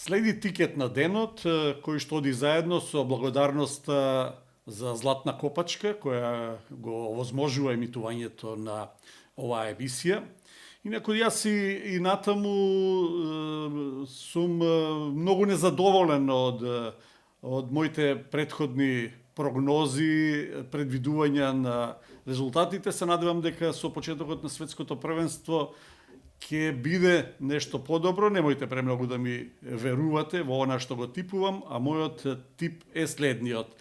Следи тикет на денот, кој што оди заедно со благодарноста за Златна копачка, која го овозможува емитувањето на оваа емисија. Инаку јас и натаму сум многу незадоволен од моите предходни прогнози, предвидувања на резултатите. Се надевам дека со почетокот на светското првенство ќе биде нешто подобро. Немојте премногу да ми верувате во она што го типувам, а мојот тип е следниот.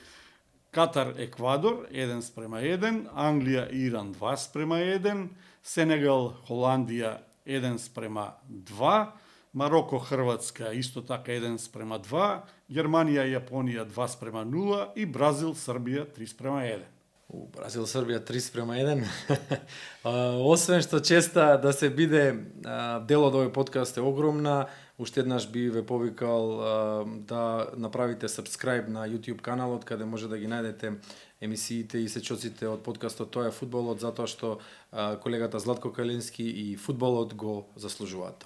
Катар, Еквадор 1:1, Англија, Иран 2:1, Сенегал, Холандија 1:2, Мароко, Хрватска исто така 1:2, Германија, Јапонија 2:0 и Бразил, Србија 3:1. Бразил, Србија 3:1. Освен што честа да се биде дел од овој подкаст е огромна, уште еднаш би ве повикал да направите subscribe на YouTube каналот, каде може да ги најдете емисиите и сечоците од подкастот Тоа е фудбалот, затоа што колегата Златко Калински и фудбалот го заслужуваат.